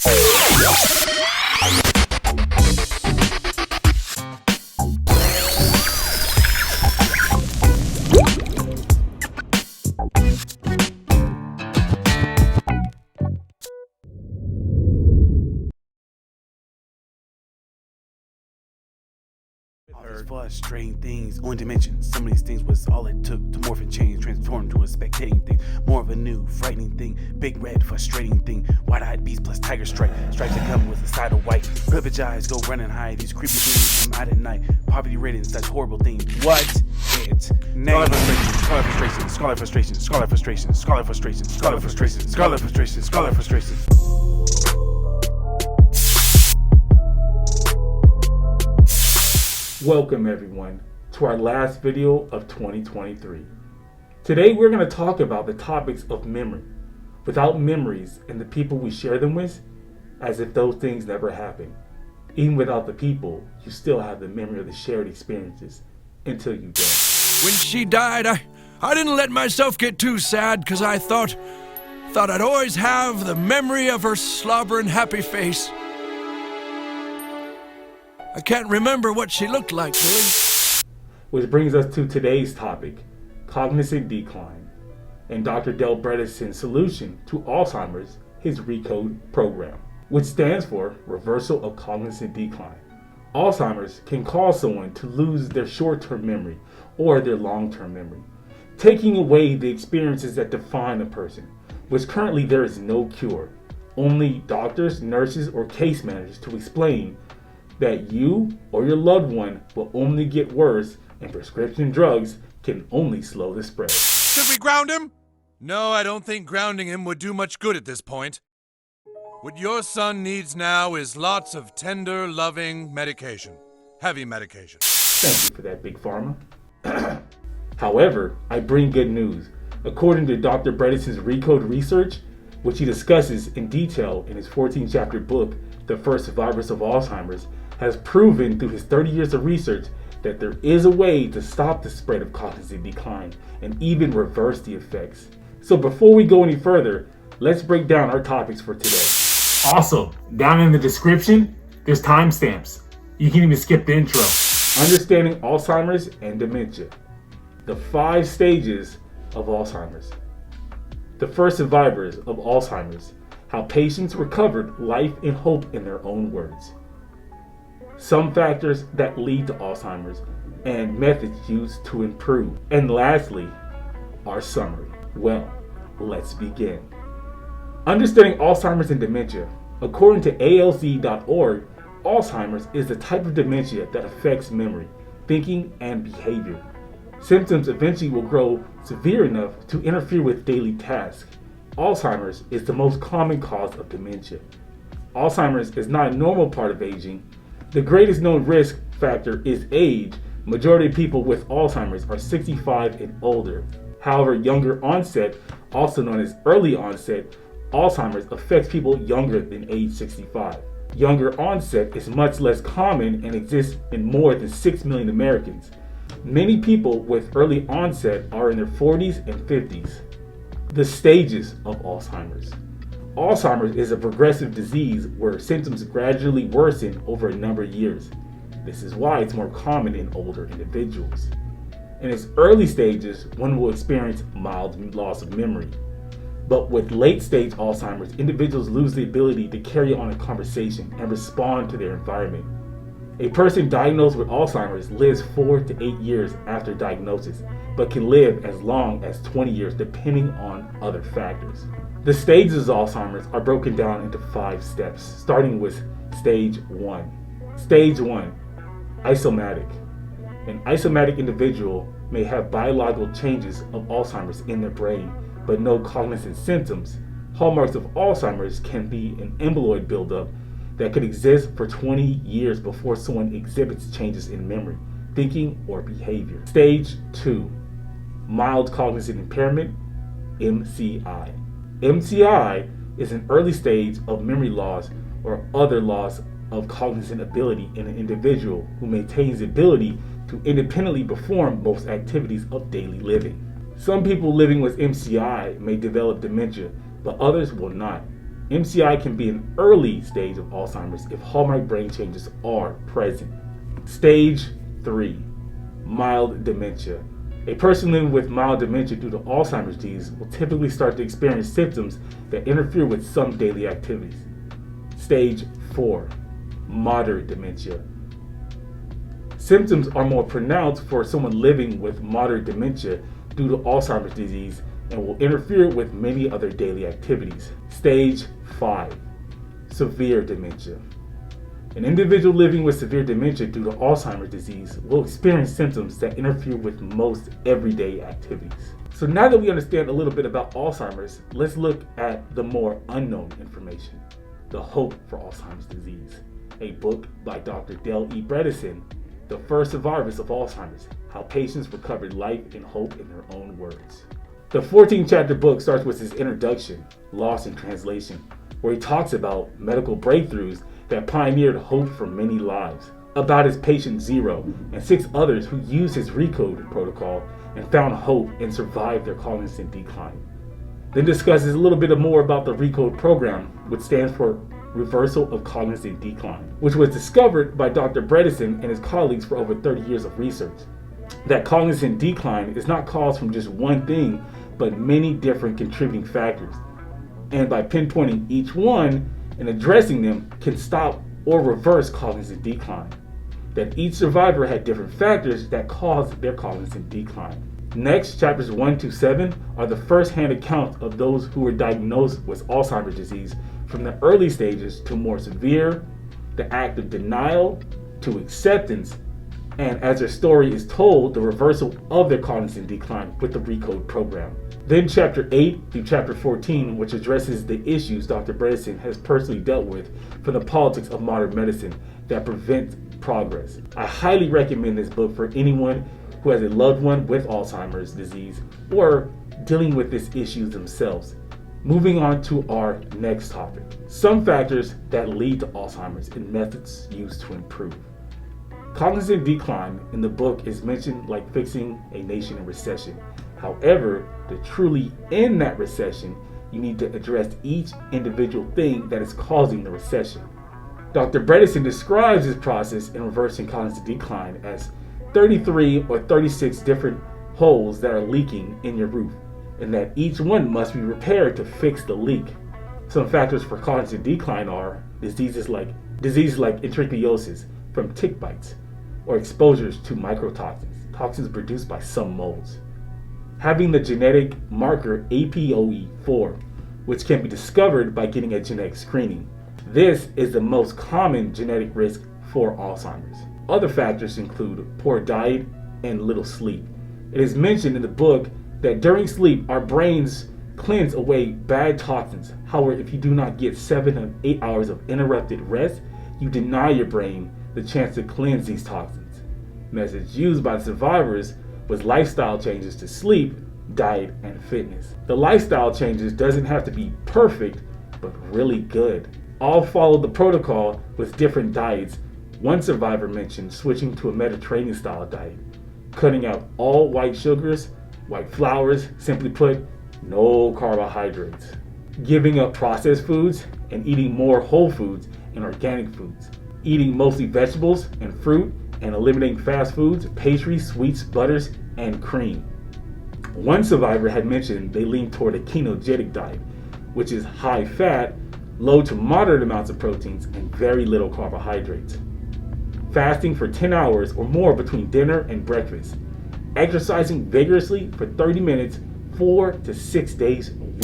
All these frustrating things on Dimension. Some of these things was all it took to morph and change, transform into a spectating thing. More of a new, frightening thing. Big red, frustrating thing. Wide-eyed beast plus tiger stripe. Stripes that come with a side of white. Privileged eyes go running high. These creepy things come out at night. Poverty-ridden, such horrible things. What? It's Scarlet Frustration, Scarlet Frustration, Scarlet Frustration, Scarlet Frustration, Scarlet Frustration, Scarlet Frustration, Scarlet Frustration, Scarlet Frustration. Welcome everyone to our last video of 2023. Today we're going to talk about the topics of memory. Without memories and the people we share them with, as if those things never happened. Even without the people, you still have the memory of the shared experiences until you don't. When she died, I didn't let myself get too sad because I thought I'd always have the memory of her slobbering happy face. I can't remember what she looked like, Billy. Which brings us to today's topic, Cognizant Decline, and Dr. E Bredesen's solution to Alzheimer's, his RECODE program, which stands for Reversal of Cognizant Decline. Alzheimer's can cause someone to lose their short-term memory or their long-term memory, taking away the experiences that define a person, which currently there is no cure. Only doctors, nurses, or case managers to explain that you or your loved one will only get worse, and prescription drugs can only slow the spread. Should we ground him? No, I don't think grounding him would do much good at this point. What your son needs now is lots of tender, loving medication. Heavy medication. Thank you for that, Big Pharma. However, I bring good news. According to Dr. Bredesen's RECODE research, which he discusses in detail in his 14-chapter book, The First Survivors of Alzheimer's, has proven through his 30 years of research that there is a way to stop the spread of cognitive decline and even reverse the effects. So before we go any further, let's break down our topics for today. Also, down in the description, there's timestamps. You can even skip the intro. Understanding Alzheimer's and Dementia. The 5 stages of Alzheimer's. The first survivors of Alzheimer's. How patients recovered life and hope in their own words. Some factors that lead to Alzheimer's and methods used to improve. And lastly, our summary. Well, let's begin. Understanding Alzheimer's and Dementia. According to ALZ.org, Alzheimer's is the type of dementia that affects memory, thinking, and behavior. Symptoms eventually will grow severe enough to interfere with daily tasks. Alzheimer's is the most common cause of dementia. Alzheimer's is not a normal part of aging. The greatest known risk factor is age. Majority of people with Alzheimer's are 65 and older. However, younger onset, also known as early onset, Alzheimer's affects people younger than age 65. Younger onset is much less common and exists in more than 6 million Americans. Many people with early onset are in their 40s and 50s. The stages of Alzheimer's. Alzheimer's is a progressive disease where symptoms gradually worsen over a number of years. This is why it's more common in older individuals. In its early stages, one will experience mild loss of memory. But with late-stage Alzheimer's, individuals lose the ability to carry on a conversation and respond to their environment. A person diagnosed with Alzheimer's lives 4 to 8 years after diagnosis, but can live as long as 20 years depending on other factors. The stages of Alzheimer's are broken down into 5 steps, starting with Stage 1. Stage 1, isomatic. An isomatic individual may have biological changes of Alzheimer's in their brain, but no cognizant symptoms. Hallmarks of Alzheimer's can be an amyloid buildup that could exist for 20 years before someone exhibits changes in memory, thinking, or behavior. Stage 2, mild cognitive impairment, MCI. MCI is an early stage of memory loss or other loss of cognitive ability in an individual who maintains the ability to independently perform most activities of daily living. Some people living with MCI may develop dementia, but others will not. MCI can be an early stage of Alzheimer's if hallmark brain changes are present. Stage 3, mild dementia. A person living with mild dementia due to Alzheimer's disease will typically start to experience symptoms that interfere with some daily activities. Stage 4, moderate dementia. Symptoms are more pronounced for someone living with moderate dementia due to Alzheimer's disease and will interfere with many other daily activities. Stage 5, severe dementia. An individual living with severe dementia due to Alzheimer's disease will experience symptoms that interfere with most everyday activities. So now that we understand a little bit about Alzheimer's, let's look at the more unknown information. The Hope for Alzheimer's Disease, a book by Dr. E Bredesen, The First Survivors of Alzheimer's, How Patients Recovered Life and Hope in Their Own Words. The 14-chapter book starts with his introduction, Lost in Translation, where he talks about medical breakthroughs that pioneered hope for many lives, about his patient Zero and 6 others who used his RECODE protocol and found hope and survived their cognizant decline. Then discusses a little bit more about the RECODE program, which stands for Reversal of Cognizant Decline, which was discovered by Dr. Bredesen and his colleagues for over 30 years of research. That cognizant decline is not caused from just one thing, but many different contributing factors. And by pinpointing each one and addressing them can stop or reverse cognizant decline. That each survivor had different factors that caused their cognizant decline. Next, chapters 1 to 7 are the first-hand accounts of those who were diagnosed with Alzheimer's disease from the early stages to more severe, the act of denial to acceptance, and as their story is told, the reversal of their cognizant decline with the RECODE program. Then chapter 8 through chapter 14, which addresses the issues Dr. Bredesen has personally dealt with from the politics of modern medicine that prevent progress. I highly recommend this book for anyone who has a loved one with Alzheimer's disease or dealing with this issue themselves. Moving on to our next topic, some factors that lead to Alzheimer's and methods used to improve. Cognizant decline in the book is mentioned like fixing a nation in recession. However, to truly end that recession, you need to address each individual thing that is causing the recession. Dr. Bredesen describes this process in reversing cognizant decline as 33 or 36 different holes that are leaking in your roof, and that each one must be repaired to fix the leak. Some factors for cognizant decline are diseases like entrichiosis from tick bites, or exposures to microtoxins, toxins produced by some molds. Having the genetic marker APOE4, which can be discovered by getting a genetic screening. This is the most common genetic risk for Alzheimer's. Other factors include poor diet and little sleep. It is mentioned in the book that during sleep, our brains cleanse away bad toxins. However, if you do not get 7 to 8 hours of interrupted rest, you deny your brain the chance to cleanse these toxins. Methods used by the survivors was lifestyle changes to sleep, diet, and fitness. The lifestyle changes doesn't have to be perfect, but really good. All followed the protocol with different diets. One survivor mentioned switching to a Mediterranean style diet, cutting out all white sugars, white flours, simply put, no carbohydrates, giving up processed foods and eating more whole foods and organic foods, eating mostly vegetables and fruit, and eliminating fast foods, pastries, sweets, butters, and cream. One survivor had mentioned they leaned toward a ketogenic diet, which is high fat, low to moderate amounts of proteins, and very little carbohydrates. Fasting for 10 hours or more between dinner and breakfast. Exercising vigorously for 30 minutes, 4 to 6 days a week.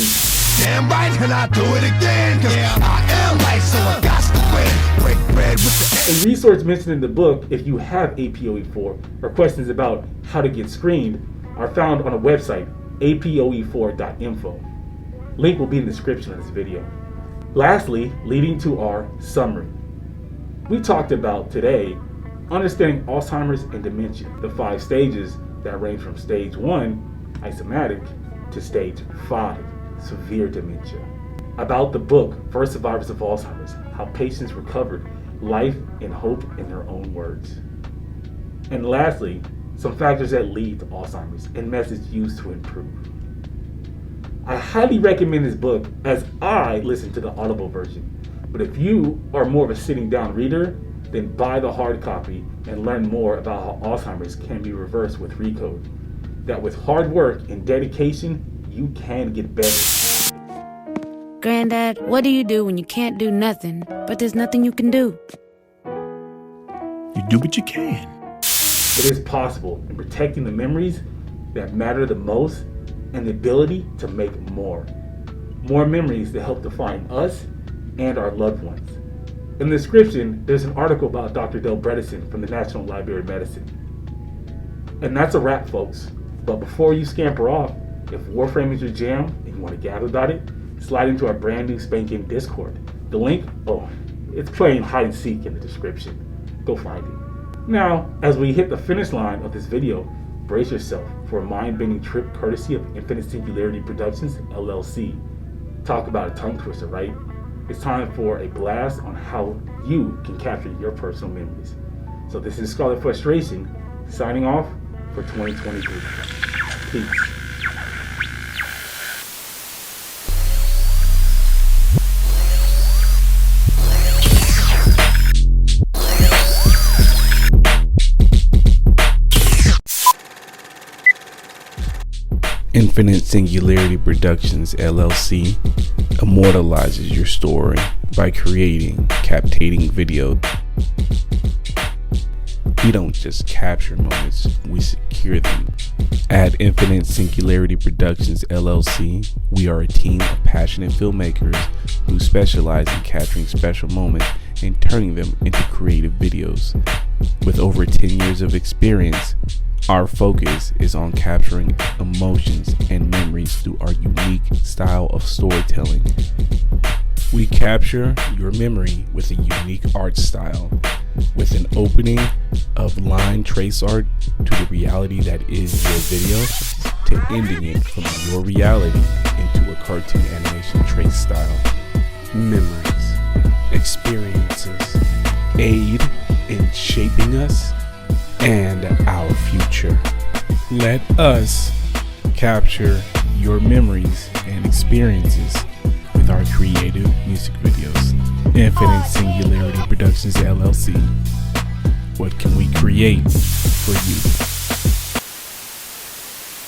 Damn right, can I do it again? Cause I am life, so I got to win. Break bread with the A resource mentioned in the book, if you have APOE4 or questions about how to get screened, are found on a website, apoe4.info. Link will be in the description of this video. Lastly, leading to our summary. We talked about today understanding Alzheimer's and dementia, the 5 stages that range from stage 1, asymptomatic, to stage 5, severe dementia. About the book, First Survivors of Alzheimer's, How Patients Recovered Life and Hope in Their Own Words. And lastly, some factors that lead to Alzheimer's and methods used to improve. I highly recommend this book as I listen to the Audible version. But if you are more of a sitting down reader, then buy the hard copy and learn more about how Alzheimer's can be reversed with RECODE. That with hard work and dedication, you can get better. Granddad, what do you do when you can't do nothing, but there's nothing you can do? You do what you can. It is possible in protecting the memories that matter the most and the ability to make more. More memories that help define us and our loved ones. In the description, there's an article about Dr. E Bredesen from the National Library of Medicine. And that's a wrap, folks. But before you scamper off, if Warframe is your jam and you want to gather about it, slide into our brand new spanking Discord. The link, it's playing hide and seek in the description. Go find it. Now, as we hit the finish line of this video, brace yourself for a mind-bending trip courtesy of Infinite Singularity Productions, LLC. Talk about a tongue twister, right? It's time for a blast on how you can capture your personal memories. So this is Scarlet Frustration, signing off for 2023. Peace. Infinite Singularity Productions LLC immortalizes your story by creating captivating video. We don't just capture moments, we secure them. At Infinite Singularity Productions LLC, we are a team of passionate filmmakers who specialize in capturing special moments and turning them into creative videos. With over 10 years of experience, our focus is on capturing emotions and memories through our unique style of storytelling. We capture your memory with a unique art style, with an opening of line trace art to the reality that is your video, to ending it from your reality into a cartoon animation trace style. Memories, experiences, aid in shaping us and our future. Let us capture your memories and experiences with our creative music videos. Infinite Singularity Productions LLC. What can we create for you?